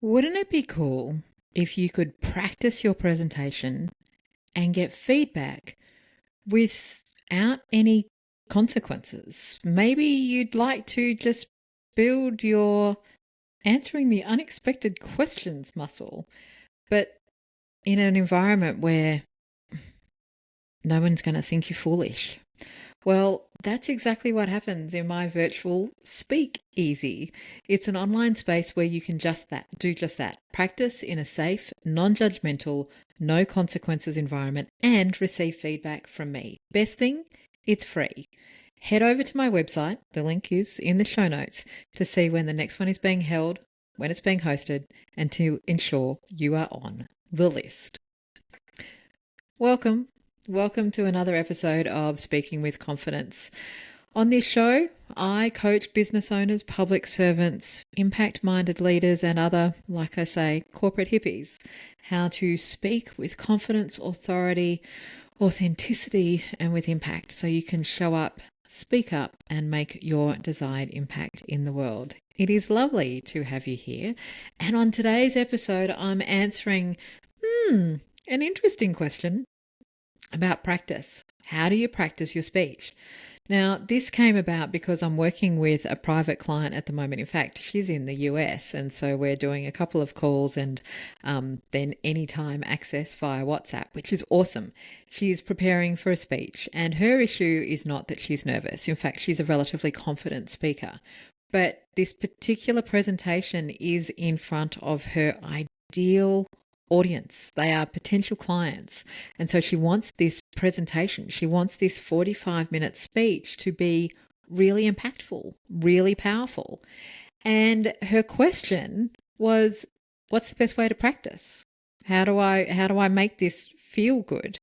Wouldn't it be cool if you could practice your presentation and get feedback without any consequences? Maybe you'd like to just build your answering the unexpected questions muscle, but in an environment where no one's going to think you foolish. Well, that's exactly what happens in my virtual Speak Easy. It's an online space where you can do just that. Practice in a safe, non-judgmental, no consequences environment and receive feedback from me. Best thing, it's free. Head over to my website, the link is in the show notes, to see when the next one is being held, when it's being hosted, and to ensure you are on the list. Welcome. Welcome to another episode of Speaking with Confidence. On this show, I coach business owners, public servants, impact-minded leaders, and other, like I say, corporate hippies, how to speak with confidence, authority, authenticity, and with impact so you can show up, speak up, and make your desired impact in the world. It is lovely to have you here. And on today's episode, I'm answering an interesting question about practice. How do you practice your speech? Now, this came about because I'm working with a private client at the moment. In fact, she's in the US, and so we're doing a couple of calls and then anytime access via WhatsApp, which is awesome. She's preparing for a speech, and her issue is not that she's nervous. In fact, she's a relatively confident speaker. But this particular presentation is in front of her ideal audience. They are potential clients. And so she wants this presentation, she wants this 45-minute speech to be really impactful, really powerful. And her question was, what's the best way to practice? How do I make this feel good?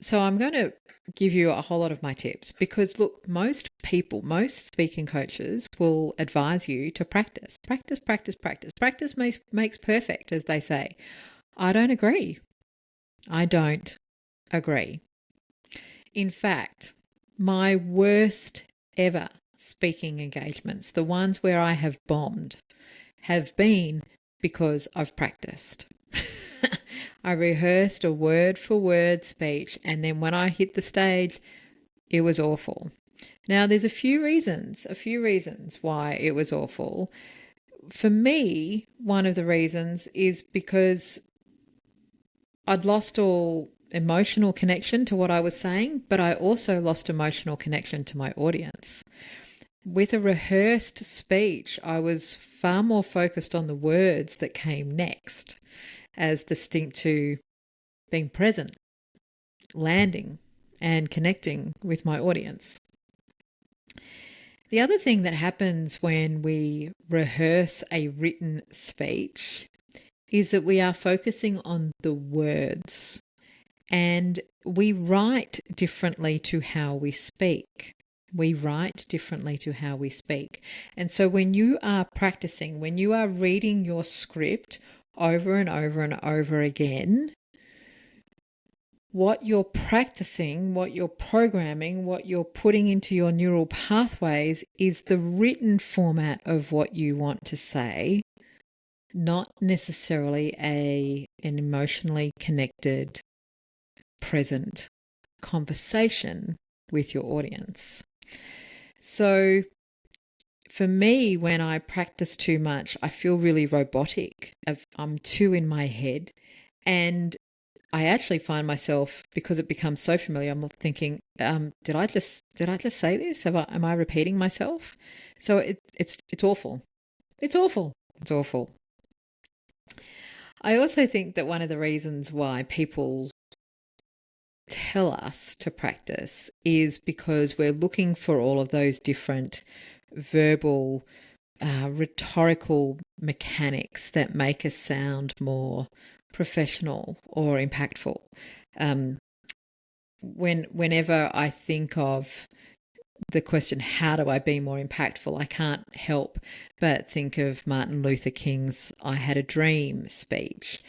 So I'm going to give you a whole lot of my tips because look, most speaking coaches will advise you to practice. Practice makes perfect, as they say. I don't agree. In fact, my worst ever speaking engagements, the ones where I have bombed, have been because I've practiced. I rehearsed a word for word speech, and then when I hit the stage, it was awful. Now, there's a few reasons why it was awful. For me, one of the reasons is because I'd lost all emotional connection to what I was saying, but I also lost emotional connection to my audience. With a rehearsed speech, I was far more focused on the words that came next, as distinct to being present, landing, and connecting with my audience. The other thing that happens when we rehearse a written speech is that we are focusing on the words, and we write differently to how we speak. And so when you are practicing, when you are reading your script over and over and over again, what you're practicing, what you're programming, what you're putting into your neural pathways is the written format of what you want to say, not necessarily an emotionally connected, present conversation with your audience. So for me, when I practice too much, I feel really robotic. I'm too in my head. And I actually find myself, because it becomes so familiar, I'm thinking, did I just say this? Am I repeating myself? So it's awful. It's awful. I also think that one of the reasons why people tell us to practice is because we're looking for all of those different verbal, rhetorical mechanics that make us sound more professional or impactful. Whenever I think of the question, how do I be more impactful? I can't help but think of Martin Luther King's I Had a Dream speech.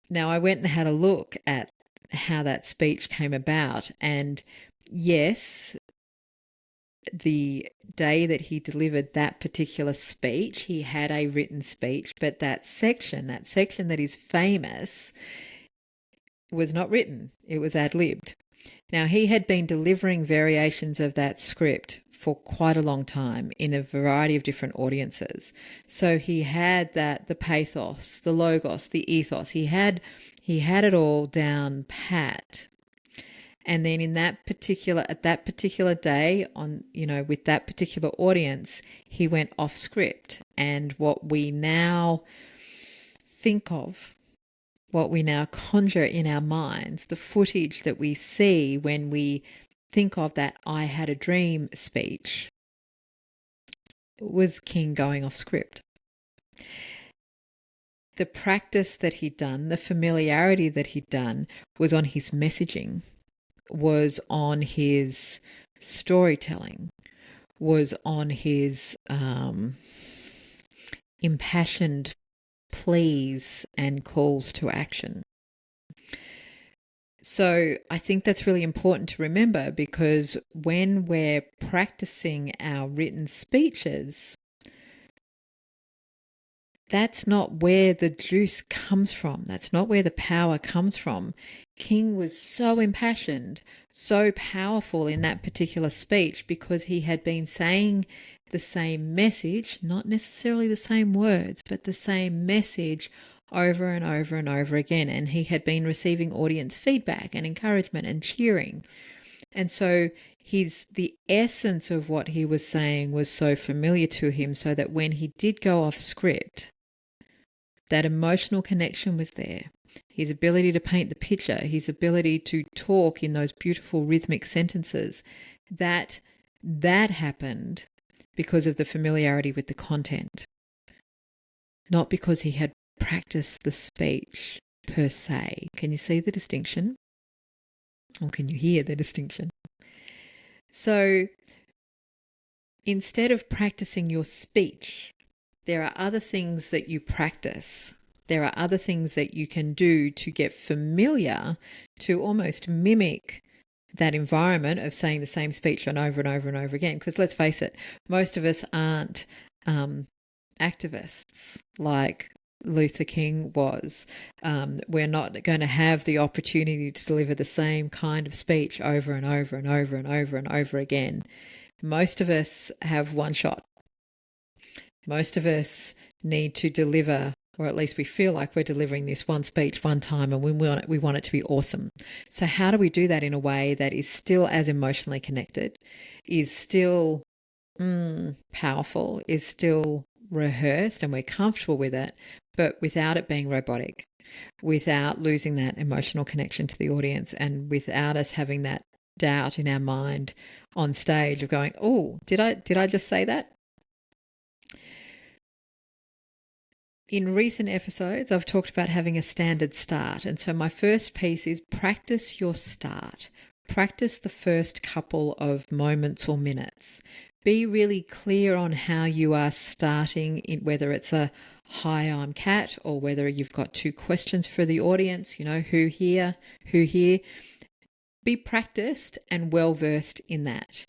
Now, I went and had a look at how that speech came about, and yes, the day that he delivered that particular speech, he had a written speech, but that section that is famous, was not written. It was ad-libbed. Now, he had been delivering variations of that script for quite a long time in a variety of different audiences. So he had the pathos, the logos, the ethos. He had it all down pat. And then at that particular day with that particular audience, he went off script. And what we now think of, what we now conjure in our minds, the footage that we see when we think of that "I had a dream" speech, was King going off script. The practice that he'd done, the familiarity that he'd done, was on his messaging, was on his storytelling, was on his impassioned pleas and calls to action. So I think that's really important to remember, because when we're practicing our written speeches, that's not where the juice comes from. That's not where the power comes from. King was so impassioned, so powerful in that particular speech, because he had been saying the same message, not necessarily the same words, but the same message over and over and over again. And he had been receiving audience feedback and encouragement and cheering. And so the essence of what he was saying was so familiar to him, so that when he did go off script, that emotional connection was there. His ability to paint the picture, his ability to talk in those beautiful rhythmic sentences, that happened because of the familiarity with the content, not because he had practiced the speech per se. Can you see the distinction? Or can you hear the distinction? So instead of practicing your speech, there are other things that you practice. There are other things that you can do to get familiar, to almost mimic that environment of saying the same speech over and over and over again. Because let's face it, most of us aren't activists like Luther King was. We're not going to have the opportunity to deliver the same kind of speech over and over and over and over and over again. Most of us have one shot. Most of us need to deliver, or at least we feel like we're delivering this one speech one time, and we want it to be awesome. So how do we do that in a way that is still as emotionally connected, is still powerful, is still rehearsed, and we're comfortable with it, but without it being robotic, without losing that emotional connection to the audience, and without us having that doubt in our mind on stage of going, oh, did I just say that? In recent episodes, I've talked about having a standard start. And so my first piece is practice your start. Practice the first couple of moments or minutes. Be really clear on how you are starting, whether it's a "Hi, I'm Kat," or whether you've got two questions for the audience, who here, who here. Be practiced and well-versed in that.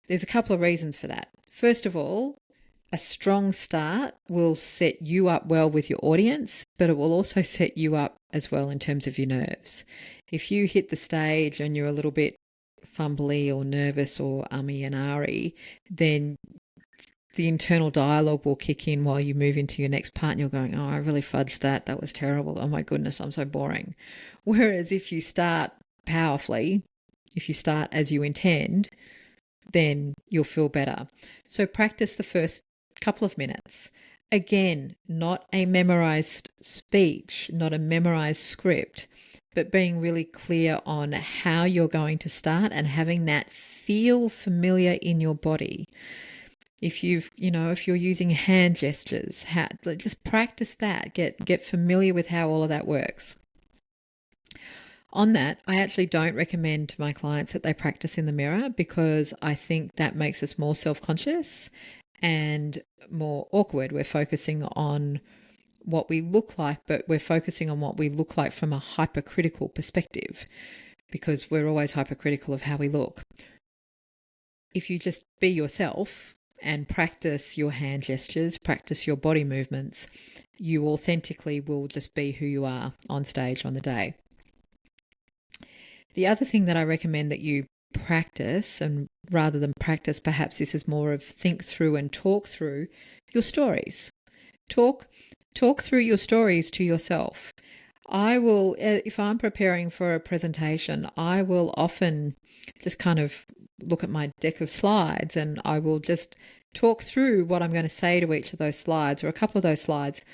There's a couple of reasons for that. First of all, a strong start will set you up well with your audience, but it will also set you up as well in terms of your nerves. If you hit the stage and you're a little bit fumbly or nervous or ummy and ahry, then the internal dialogue will kick in while you move into your next part, and you're going, oh, I really fudged that. That was terrible. Oh my goodness, I'm so boring. Whereas if you start powerfully, if you start as you intend, then you'll feel better. So practice the first couple of minutes. Again, not a memorized speech, not a memorized script, but being really clear on how you're going to start and having that feel familiar in your body. If if you're using hand gestures, just practice that. Get familiar with how all of that works. On that, I actually don't recommend to my clients that they practice in the mirror, because I think that makes us more self-conscious and more awkward. We're focusing on what we look like, but we're focusing on what we look like from a hypercritical perspective, because we're always hypercritical of how we look. if you just be yourself and practice your hand gestures, practice your body movements, you authentically will just be who you are on stage on the day. The other thing that I recommend that you practice, and rather than practice, perhaps this is more of think through and talk through your stories. Talk through your stories to yourself. I will, if I'm preparing for a presentation, I will often just kind of look at my deck of slides and I will just talk through what I'm going to say to each of those slides or a couple of those slides,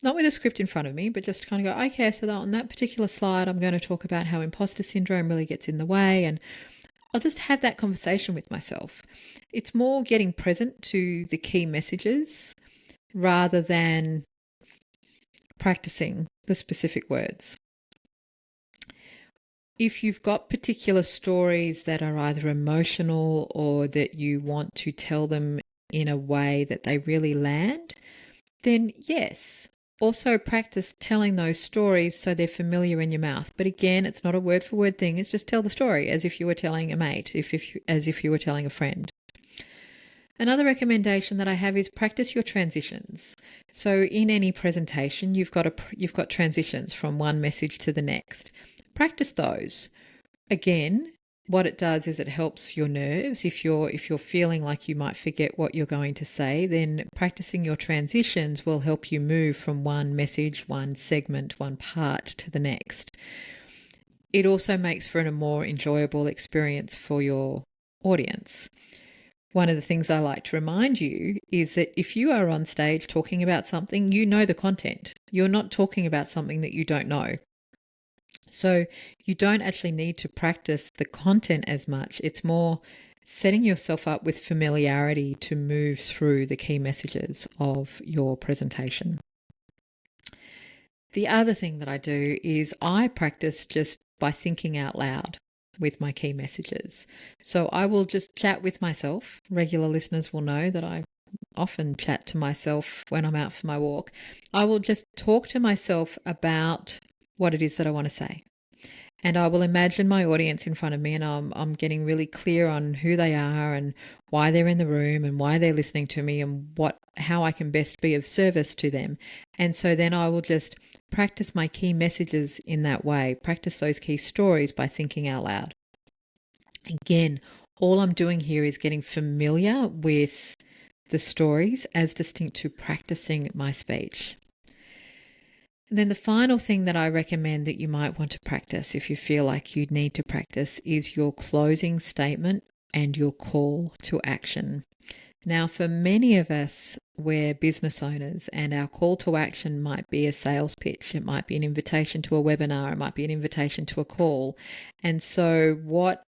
not with a script in front of me, but just kind of go, okay, so on that particular slide, I'm going to talk about how imposter syndrome really gets in the way, and I'll just have that conversation with myself. It's more getting present to the key messages rather than practicing the specific words. If you've got particular stories that are either emotional or that you want to tell them in a way that they really land, then yes, also practice telling those stories so they're familiar in your mouth. But again, it's not a word for word thing. It's just tell the story as if you were telling a mate, as if you were telling a friend. Another recommendation that I have is practice your transitions. So in any presentation, you've got transitions from one message to the next. Practice those. Again, what it does is it helps your nerves. If you're feeling like you might forget what you're going to say, then practicing your transitions will help you move from one message, one segment, one part to the next. It also makes for a more enjoyable experience for your audience. One of the things I like to remind you is that if you are on stage talking about something, you know the content. You're not talking about something that you don't know. So you don't actually need to practice the content as much. It's more setting yourself up with familiarity to move through the key messages of your presentation. The other thing that I do is I practice just by thinking out loud with my key messages. So I will just chat with myself. Regular listeners will know that I often chat to myself when I'm out for my walk. I will just talk to myself about what it is that I want to say. And I will imagine my audience in front of me, and I'm getting really clear on who they are and why they're in the room and why they're listening to me and how I can best be of service to them. And so then I will just practice my key messages in that way, practice those key stories by thinking out loud. Again, all I'm doing here is getting familiar with the stories as distinct to practicing my speech. And then the final thing that I recommend that you might want to practice if you feel like you need to practice is your closing statement and your call to action. Now, for many of us, we're business owners and our call to action might be a sales pitch. It might be an invitation to a webinar. It might be an invitation to a call. And so what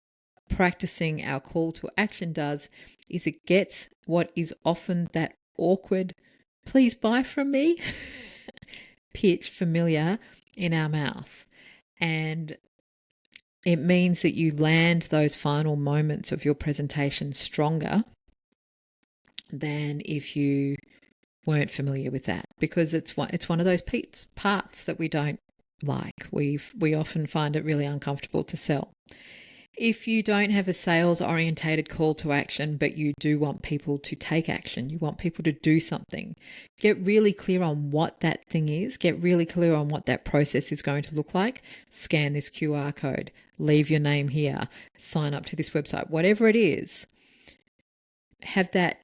practicing our call to action does is it gets what is often that awkward, please buy from me pitch familiar in our mouth. And it means that you land those final moments of your presentation stronger than if you weren't familiar with that, because it's one of those parts that we don't like. We often find it really uncomfortable to sell. If you don't have a sales-orientated call to action, but you do want people to take action, you want people to do something, get really clear on what that thing is, get really clear on what that process is going to look like. Scan this QR code, leave your name here, sign up to this website, whatever it is. Have that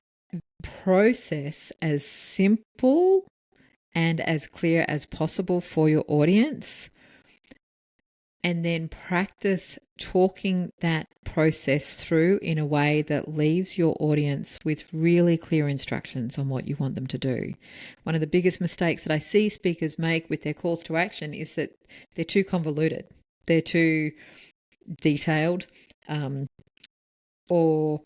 process as simple and as clear as possible for your audience. And then practice talking that process through in a way that leaves your audience with really clear instructions on what you want them to do. One of the biggest mistakes that I see speakers make with their calls to action is that they're too convoluted, they're too detailed, or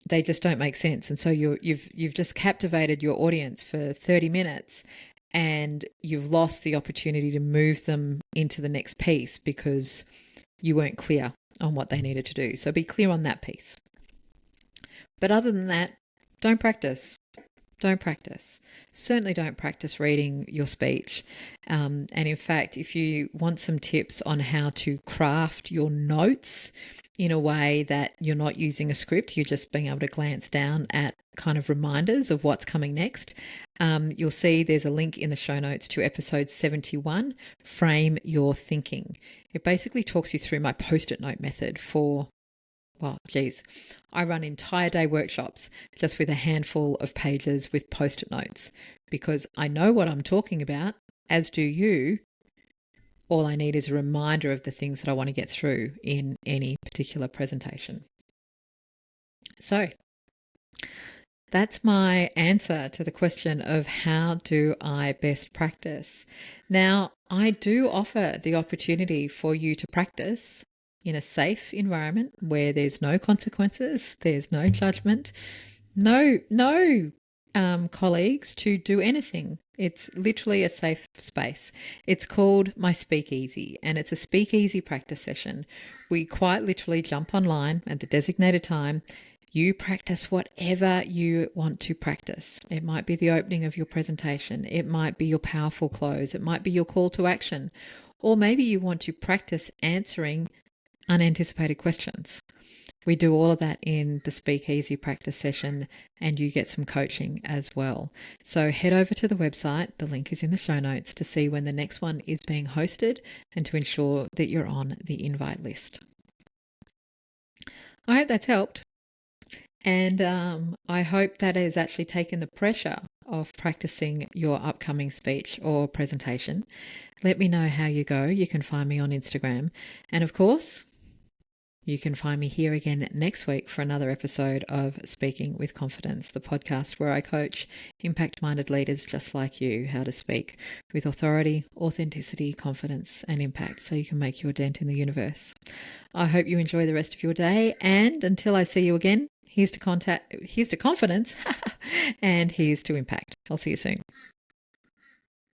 they just don't make sense. And so you've just captivated your audience for 30 minutes and you've lost the opportunity to move them into the next piece because you weren't clear on what they needed to do. So be clear on that piece. But other than that, don't practice. Don't practice. Certainly don't practice reading your speech. And in fact, if you want some tips on how to craft your notes, in a way that you're not using a script, you're just being able to glance down at kind of reminders of what's coming next. You'll see there's a link in the show notes to episode 71, Frame Your Thinking. It basically talks you through my post-it note method for, well, geez, I run entire day workshops just with a handful of pages with post-it notes because I know what I'm talking about, as do you. All I need is a reminder of the things that I want to get through in any particular presentation. So that's my answer to the question of how do I best practice. Now, I do offer the opportunity for you to practice in a safe environment where there's no consequences, there's no judgment, no colleagues to do anything. It's literally a safe space. It's called my Speakeasy, and it's a speakeasy practice session. We quite literally jump online at the designated time. You practice whatever you want to practice. It might be the opening of your presentation. It might be your powerful close. It might be your call to action. Or maybe you want to practice answering unanticipated questions. We do all of that in the Speakeasy practice session, and you get some coaching as well. So head over to the website, the link is in the show notes, to see when the next one is being hosted and to ensure that you're on the invite list. I hope that's helped. And I hope that has actually taken the pressure off practicing your upcoming speech or presentation. Let me know how you go. You can find me on Instagram. And of course, you can find me here again next week for another episode of Speaking with Confidence, the podcast where I coach impact-minded leaders just like you how to speak with authority, authenticity, confidence, and impact so you can make your dent in the universe. I hope you enjoy the rest of your day, and until I see you again, here's to confidence, and here's to impact. I'll see you soon.